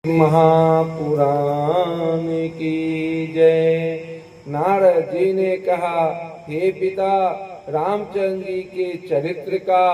महापुराण की जय। नारद जी ने कहा, हे पिता, रामचंद्र जी के चरित्र का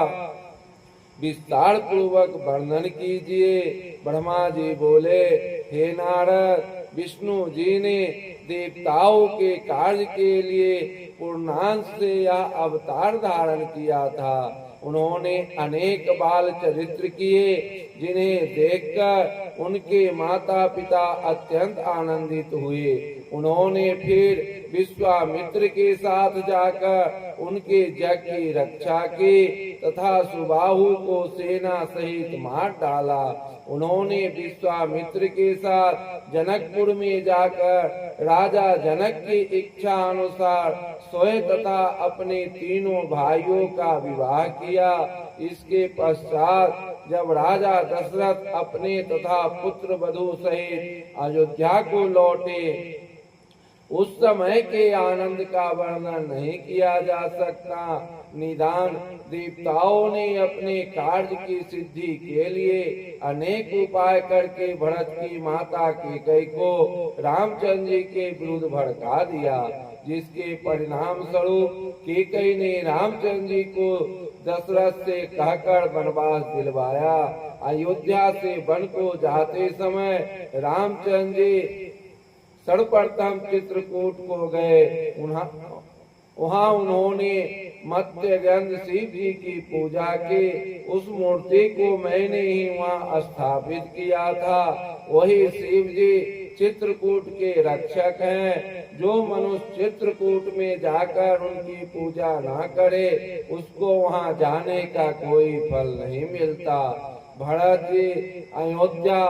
विस्तार पूर्वक वर्णन कीजिए। ब्रह्मा जी बोले, हे नारद, विष्णु जी ने देवताओं के कार्य के लिए पूर्णांश से यह अवतार धारण किया था। उन्होंने अनेक बाल चरित्र किए, जिन्हें देखकर उनके माता पिता अत्यंत आनंदित हुए। उन्होंने फिर विश्वामित्र के साथ जाकर उनके जग की रक्षा की तथा सुबाहु को सेना सहित मार डाला। उन्होंने विश्वामित्र के साथ जनकपुर में जाकर राजा जनक की इच्छा अनुसार स्वयं तथा अपने तीनों भाइयों का विवाह किया। इसके पश्चात जब राजा दशरथ अपने तथा पुत्र वधू सहित अयोध्या को लौटे, उस समय के आनंद का वर्णन नहीं किया जा सकता। निदान देवताओं ने अपने कार्य की सिद्धि के लिए अनेक उपाय करके भरत की माता कैकेयी को रामचंद्र जी के विरुद्ध भड़का दिया, जिसके परिणाम स्वरूप कैकेयी ने रामचंद्र जी को दशरथ से कहकर वनवास दिलवाया। अयोध्या से वन को जाते समय रामचंद्र जी सर्वप्रथम चित्रकूट को गए। वहाँ उन्होंने मत्स्यगंध शिव जी की पूजा की। उस मूर्ति को मैंने ही वहाँ स्थापित किया था। वही शिव जी चित्रकूट के रक्षक हैं। जो मनुष्य चित्रकूट में जाकर उनकी पूजा ना करे, उसको वहाँ जाने का कोई फल नहीं मिलता। भरत जी अयोध्या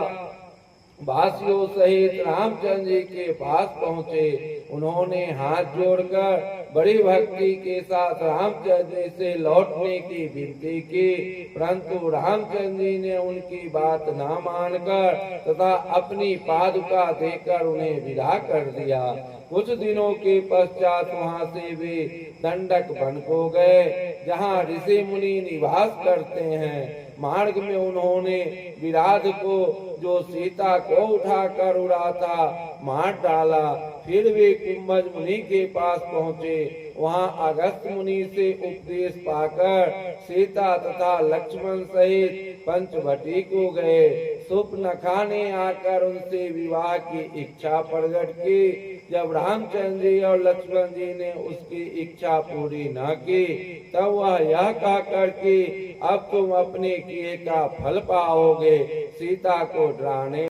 वासियों सहित रामचंद्र जी के पास पहुँचे। उन्होंने हाथ जोड़कर बड़ी भक्ति के साथ रामचंद्र जी से लौटने की विनती की, परंतु रामचंद्र जी ने उनकी बात न मानकर तथा अपनी पादुका देकर उन्हें विदा कर दिया। कुछ दिनों के पश्चात वहाँ से वे दंडक वन को गए, जहाँ ऋषि मुनि निवास करते हैं। मार्ग में उन्होंने विराध को, जो सीता को उठाकर उड़ा था, मार डाला। फिर वे कुंभज मुनि के पास पहुँचे। वहाँ अगस्त मुनि से उपदेश पाकर सीता तथा लक्ष्मण सहित पंचवटी को गए। सुपनखा ने आकर उनसे विवाह की इच्छा प्रकट की। जब रामचंद्र जी और लक्ष्मण जी ने उसकी इच्छा पूरी न की, तब वह यह कहकर कि अब तुम अपने किए का फल पाओगे, सीता को डराने